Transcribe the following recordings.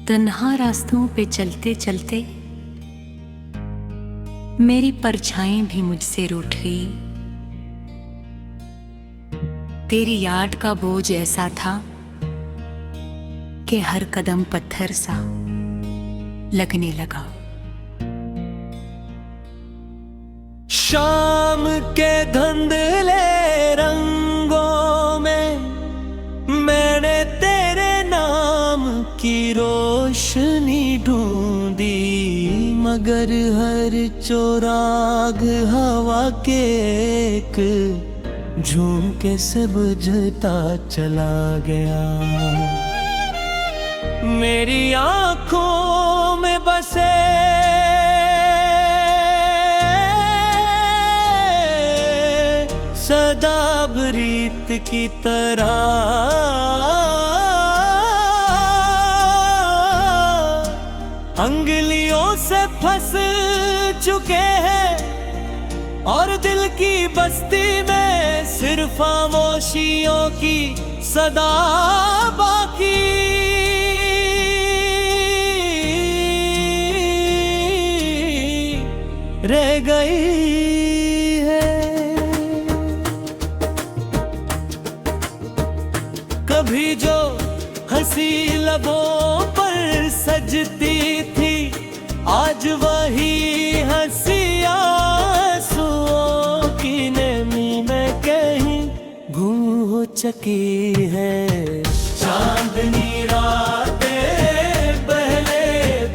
तन्हा रास्तों पे चलते चलते मेरी परछाई भी मुझसे रूठ गई। तेरी याद का बोझ ऐसा था कि हर कदम पत्थर सा लगने लगा। शाम के धुंधले रंगों में मैंने तेरे नाम की रोशनी ढूंढी, मगर हर चौराग हवा के एक झोंके से बुझता चला गया। मेरी आंखों में बसे सदाब रीत की तरह अंगुलियों से फंस चुके हैं और दिल की बस्ती में सिर्फ खामोशियों की सदा बाकी रह गई है। कभी जो हंसी लबों पर सजती थी, आज वही हंसी आंसुओं की नमी में कहीं गुम हो चुकी है। चांदनी रातें पहले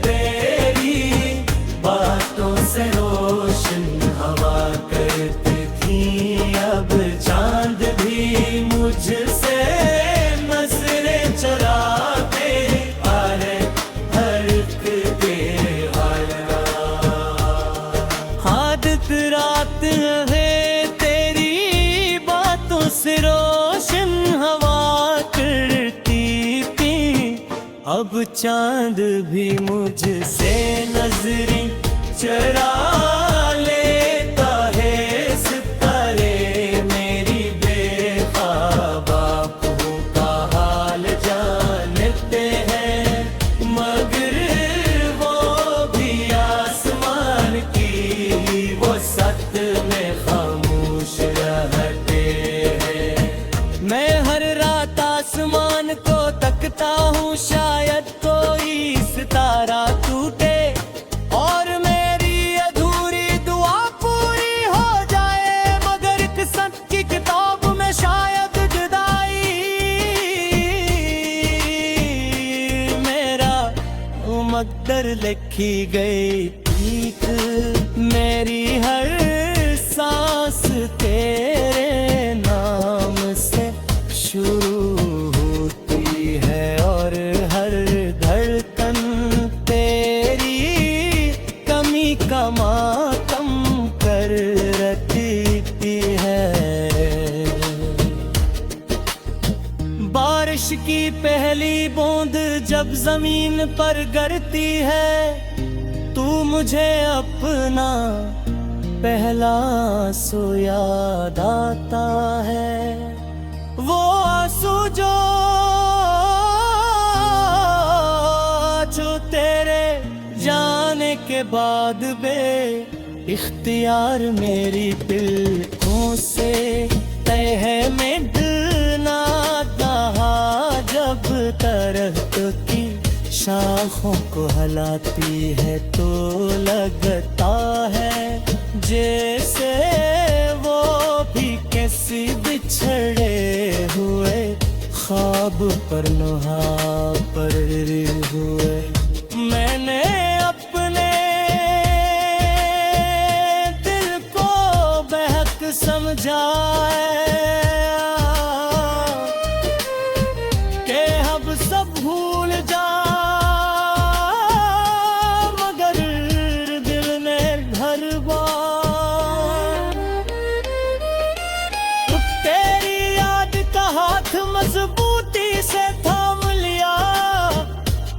तेरी बातों से रोशन हवा करती थी, अब चांद भी मुझसे चराते आरे हर के आदत रात है तेरी बातों से रोशन हवा करती थी, अब चांद भी मुझसे नजरें चरा लेता है। सितारे मेरी बेख्वाब आँखों का हाल जानते हैं, मगर वो भी आसमान की वो सत में खामोश रहते हैं। मैं हर रात आसमान को तकता हूँ, शायद कोई सितारा टूटे और मेरी अधूरी दुआ पूरी हो जाए, मगर किस्मत की किताब में शायद जुदाई मेरा मुक़द्दर लिखी गई ठीक। मेरी हर सांस तेरे नाम से शुरू होती है और हर धड़कन तेरी कमी का मातम कर रखती है। बारिश की पहली बूंद जब जमीन पर गिरती है, तू मुझे अपना पहला आंसू याद आता है। वो आंसू जो तेरे जाने के बाद बे इख्तियार मेरी दिलों से तह में डलना था, जब दरख्त की शाखों को हिलाती है तो लगता है जैसे वो भी किसी बिछड़े हुए ख्वाब पर नुहा पर हुए। मैंने अपने दिल को बहक समझा कि अब सब भूल जा, मगर दिल ने घर बार तेरी याद का हाथ मजबूती से थाम लिया।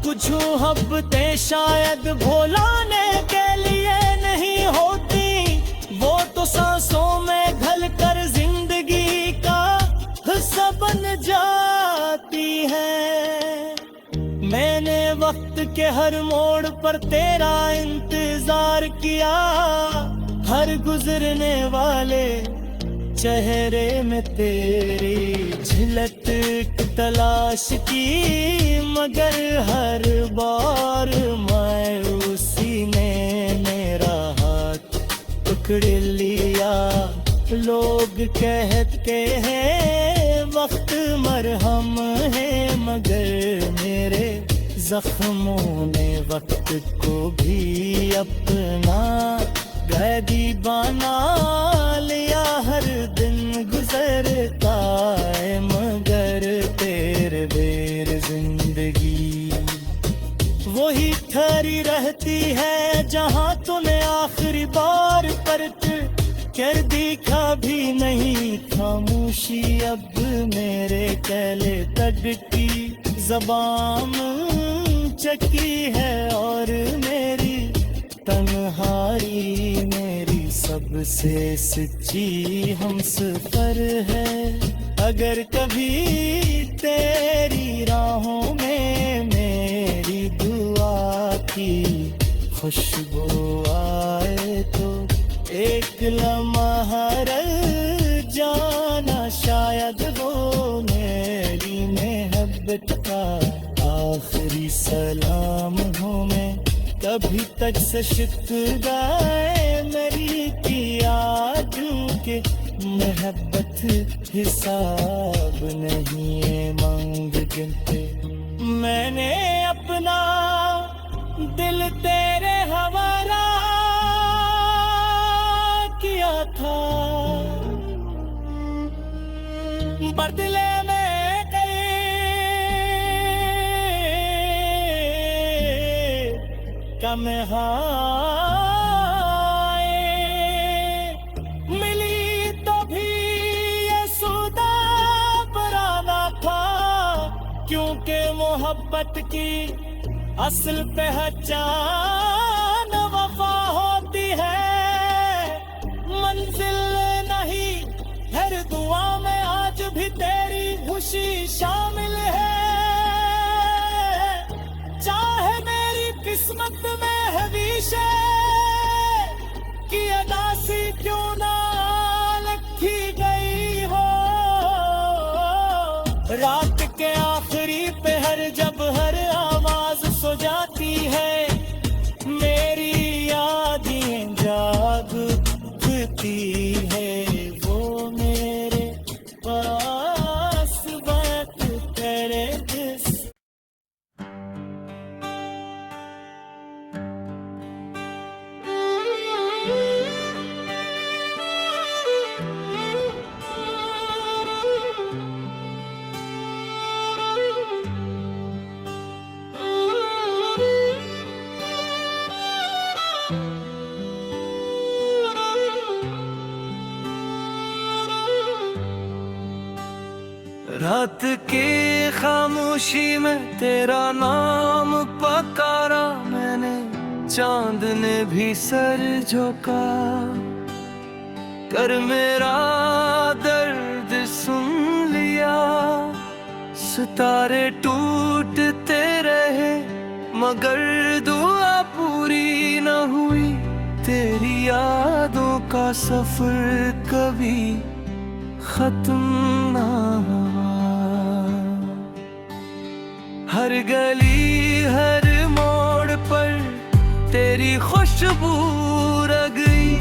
कुछ हफ्ते शायद भुलाने के लिए नहीं होती, वो तो सांसों में घल कर जिंदगी का हिस्सा बन जाती है। मैंने वक्त के हर मोड़ पर तेरा इंतजार किया, हर गुजरने वाले चेहरे में तेरी झलक तलाश की, मगर हर बार मायूसी ने मेरा हाथ पकड़ लिया। लोग कहते हैं वक्त मरहम है, मगर मेरे जख्मों ने वक्त को भी अपना कैदी बना लिया। हर दिन गुजरता है मगर तेरे बेर जिंदगी वही ठहरी रहती है, जहां तूने आखिरी बार परत कर दिखा भी नहीं। खामोशी अब मेरे कहले तक की ज़बान चकी है, और मेरी तन्हाई मेरी सबसे सच्ची हमसफर है। अगर कभी तेरी राहों में मेरी दुआ की खुशबू आए, तो एक लम्हा रह जाना, शायद वो मेरी मोहब्बत का आखिरी सलाम हो। मैं कभी तक से शुक्राए मेरी किया, क्योंकि मोहब्बत हिसाब नहीं है मांग गिनते। मैंने अपना दिल तेरे हवाला किया था, बदले में कम मिली तो भी ये सुदा बराना था, क्योंकि मोहब्बत की असल पहचान वफा होती है। मंजिल नहीं हर दुआ में आज भी तेरी खुशी शामिल है। चाहे मेरी किस्मत में है विशे कि अदासी क्यों ना लिखी गई हो। रात के आखिरी पहर जब हर आवाज सो जाती है, मेरी यादें जागती है। वो मेरे पास बात करे जिस रात की खामोशी में तेरा नाम पुकारा मैंने, चांद ने भी सर झुका कर मेरा दर्द सुन लिया। सितारे टूटते रहे मगर दुआ पूरी न हुई, तेरी यादों का सफर कभी खत्म ना हुआ। हर गली हर मोड़ पर तेरी खुशबू रह गई,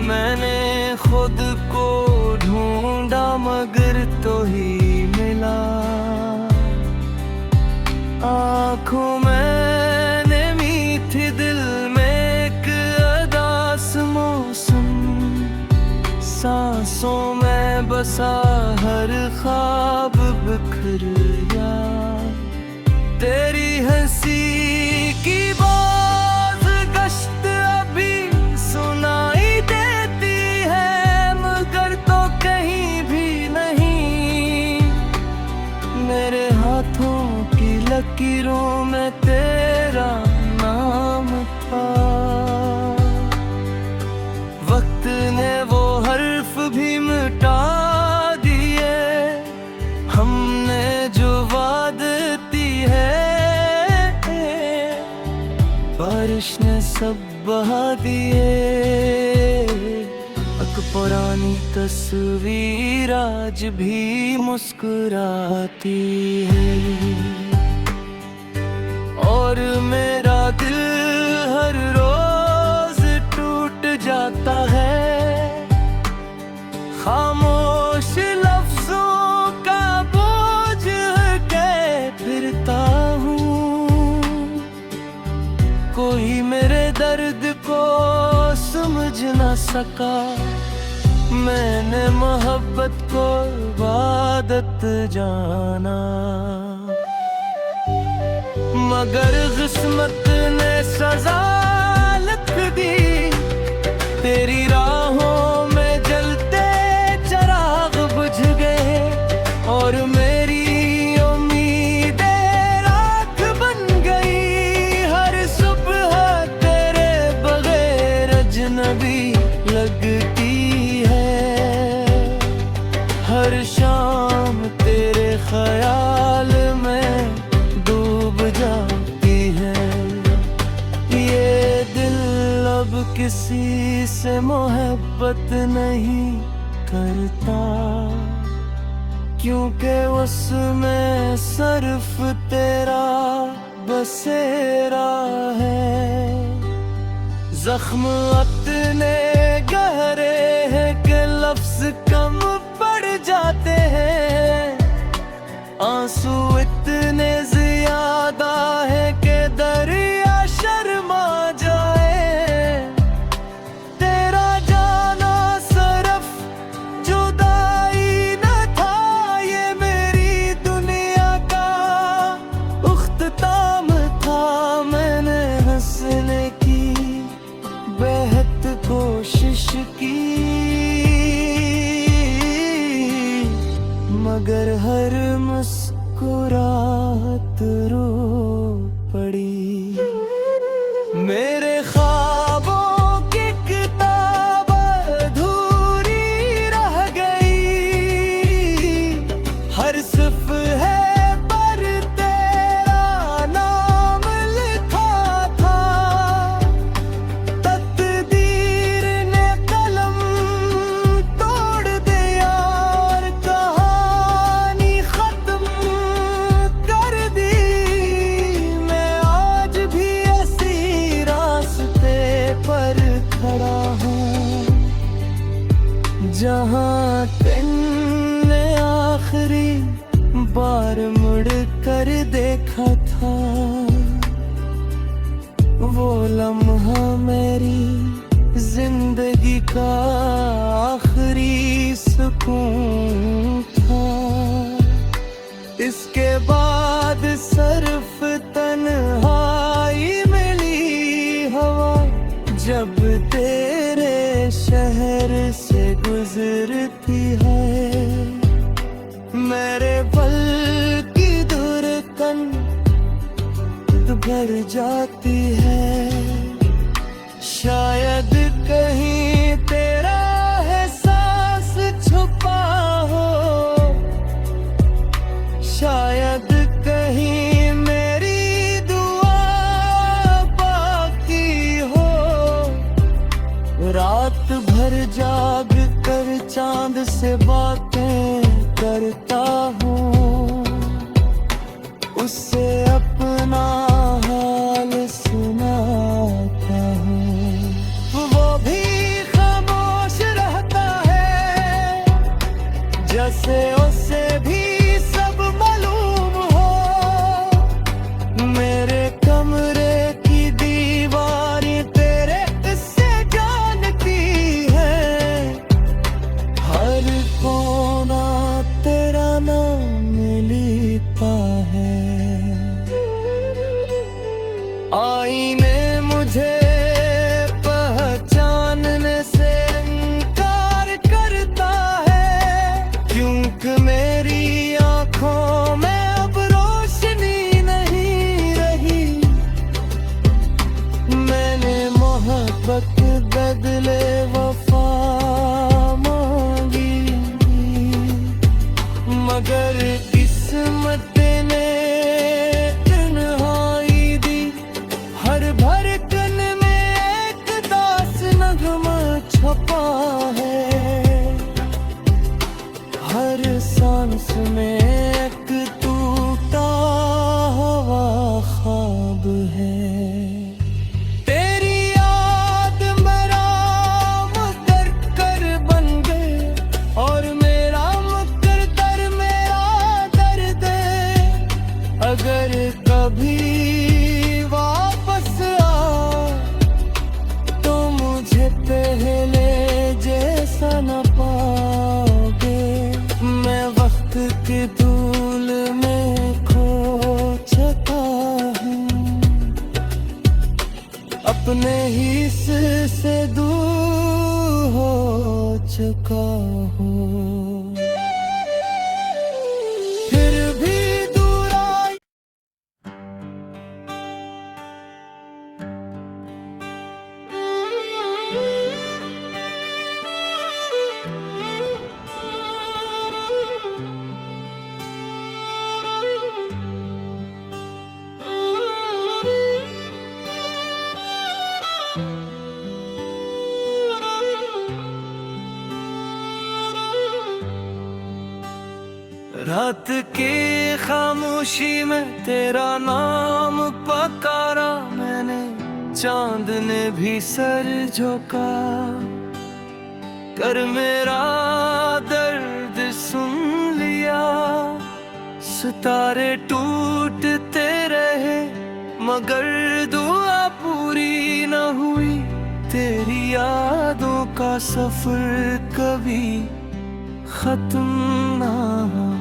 मैंने खुद को ढूंढा मगर तो ही मिला। आँखों में नमी थी, दिल में एक अदास मौसम, सांसों में बसा हर ख्वाब बिखर गया। तेरी हंसी की बात गश्त अभी सुनाई देती है, मगर तो कहीं भी नहीं। मेरे हाथों की लकीरों में तेरा नाम था। वक्त ने वो हर्फ भी मिटा दिए, हमने जो वादती है सब बहा दिए। एक पुरानी तस्वीर आज भी मुस्कुराती है, और मेरा दिल हर रोज टूट जाता है। खामोश लफ्जों का बोझ के फिरता हूँ, कोई मेरे दर्द को समझ न सका। मैंने मोहब्बत को इबादत जाना, मगर किस्मत ने सजा लिख दी। तेरी राहों में जलते चिराग बुझ गए, और मेरी उम्मीदें राख बन गई। हर सुबह तेरे बगैर अजनबी लगती है, हर शाम तेरे ख्याल में डूब जाती है। ये दिल अब किसी से मोहब्बत नहीं करता, क्योंकि उसमें सिर्फ तेरा बसेरा है। जख्म इतने गहरे हैं कि लफ्ज कम पड़ जाते हैं, आंसू इतने ज्यादा है कि दरिया शर्मा जाए। तेरा जाना सिर्फ जुदाई न था, ये मेरी दुनिया का उख्तिताम था। मैंने हंसने की बेहद कोशिश की, मगर हर मुस्कुराहट रो पड़ी। मेरे ख्वाबों की किताब अधूरी रह गई, हर सफ़हे पर तेरा नाम लिखा था। तकदीर ने कलम तोड़ दिया और कहानी खत्म कर दी। मैं आज भी ऐसी रास्ते पर खड़ा हूँ, जहाँ तुमने आखिरी बार मुड़ कर देखा था। वो लम्हा मेरी जिंदगी का आखिरी सुकून था। इसके बाद सिर्फ तन्हाई मिली हवा, जब तेरे शहर से गुजरती है। मेरे पल की धड़कन भर जाती है, शायद कहीं तेरा एहसास छुपा हो, शायद कहीं मेरी दुआ बाकी हो। रात भर जाग कर चांद से बातें करता हूँ, उससे अपना हाल सुनाता हूँ। वो भी खामोश रहता है, जैसे उसे भी सब मालूम हो। मेरे कमरे की दीवारें तेरे किस्से जानती है, हर कोना तेरा नाम लिखता है। अगर कभी वापस आओ तो मुझे पहले जैसा न पाओगे। मैं वक्त के धूल में खो चुका हूँ, अपने ही से दूर हो चुका हूँ। फिर भी दूर आई रात की खामोशी में तेरा नाम पुकारा मैंने, चांद ने भी सर झुका कर मेरा दर्द सुन लिया। सितारे टूटते रहे मगर दुआ पूरी न हुई, तेरी यादों का सफर कभी खत्म ना हुआ।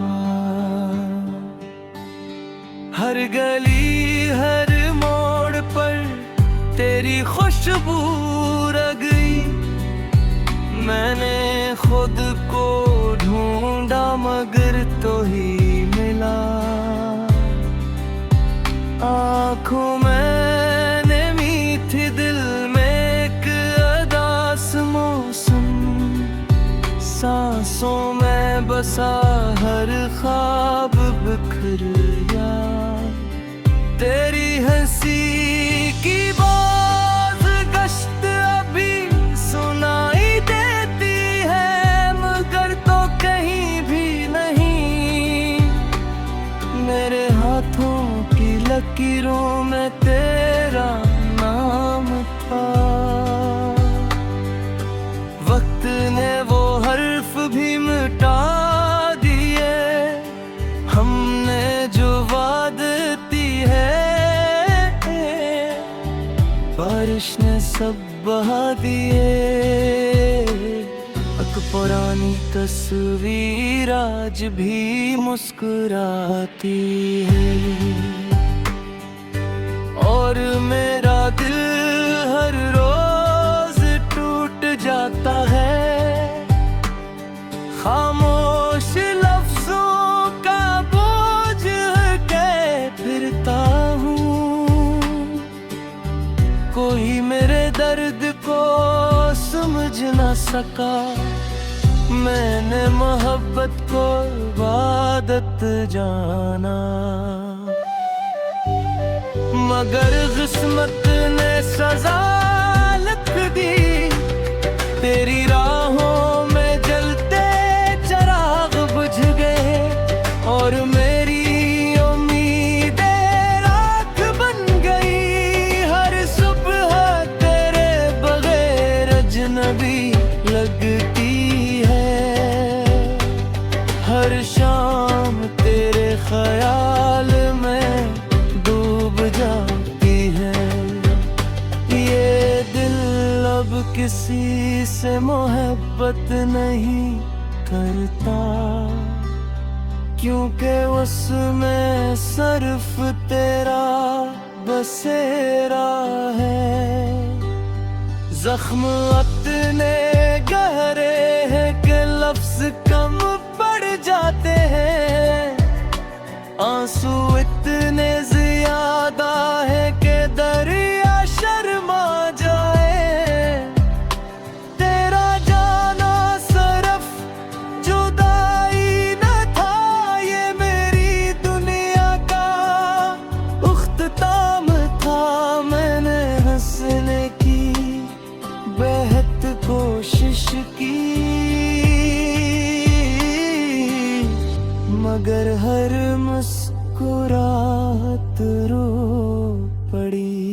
हर गली हर मोड़ पर तेरी खुशबू रह गई, मैंने खुद को ढूंढा मगर तो ही मिला। आँखों मैंने मीठी दिल में एक अदास मौसम, सांसों में बसा हर ख्वाब बिखर गया। तेरी हंसी की बात गश्त अभी सुनाई देती है मगर तो कहीं भी नहीं। मेरे हाथों की लकीरों में तेरा नाम था, वक्त ने वो हर्फ भी मिटा दिए हमने जो वादे दी है। बारिश ने सब बहा दिए, एक पुरानी तस्वीर आज भी मुस्कुराती है। और मेरा दिल हर रोज टूट जाता है, खामोश लफ्जों का बोझ के फिरता हूँ। कोई मेरे दर्द को समझ न सका, मैंने मोहब्बत को इबादत जाना। मगर किस्मत ने सजा लिख दी, तेरी राहों में जलते चिराग बुझ गए और मेरी उम्मीदें राख बन गई। हर सुबह तेरे बगैर अजनबी लगती है, हर शाम तेरे ख्याल में डूब जाती है। ये दिल अब किसी से मोहब्बत नहीं करता, क्योंकि उसमें सिर्फ तेरा बसेरा है। जख्म इतने गहरे हैं कि लफ्ज कम पड़ जाते हैं, आंसू इतने ज्यादा है कि दरिया शर्मा जाए। तेरा जाना सिर्फ जुदाई न था, ये मेरी दुनिया का उख्तिताम था। मैंने हंसने की बेहद कोशिश की मगर हर मुस्कुराहट रो पड़ी।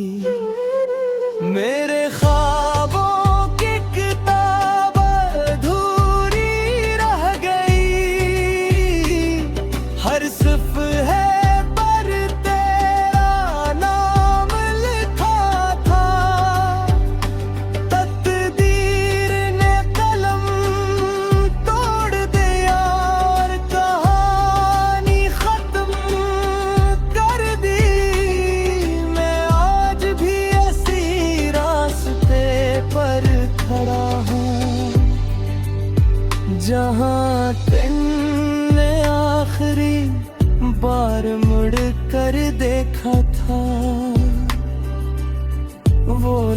मेरे ख्वाबों की किताब अधूरी रह गई, हर सफ़हे पर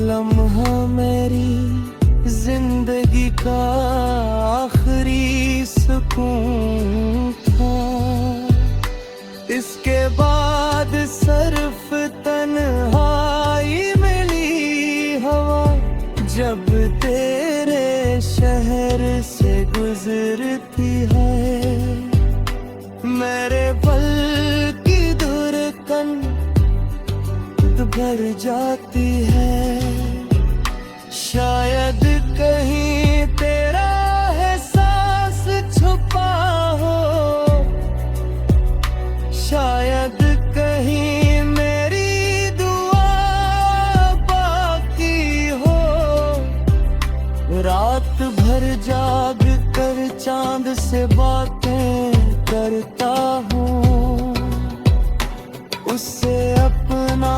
लम्हा मेरी जिंदगी का आखिरी सुकून था। इसके बाद सिर्फ तन्हाई मिली हवा, जब तेरे शहर से गुजरती है। मेरे पल की धड़कन भर जाती है। शायद कहीं तेरा एहसास छुपा हो, शायद कहीं मेरी दुआ बाकी हो। रात भर जाग कर चांद से बातें करता हूँ, उससे अपना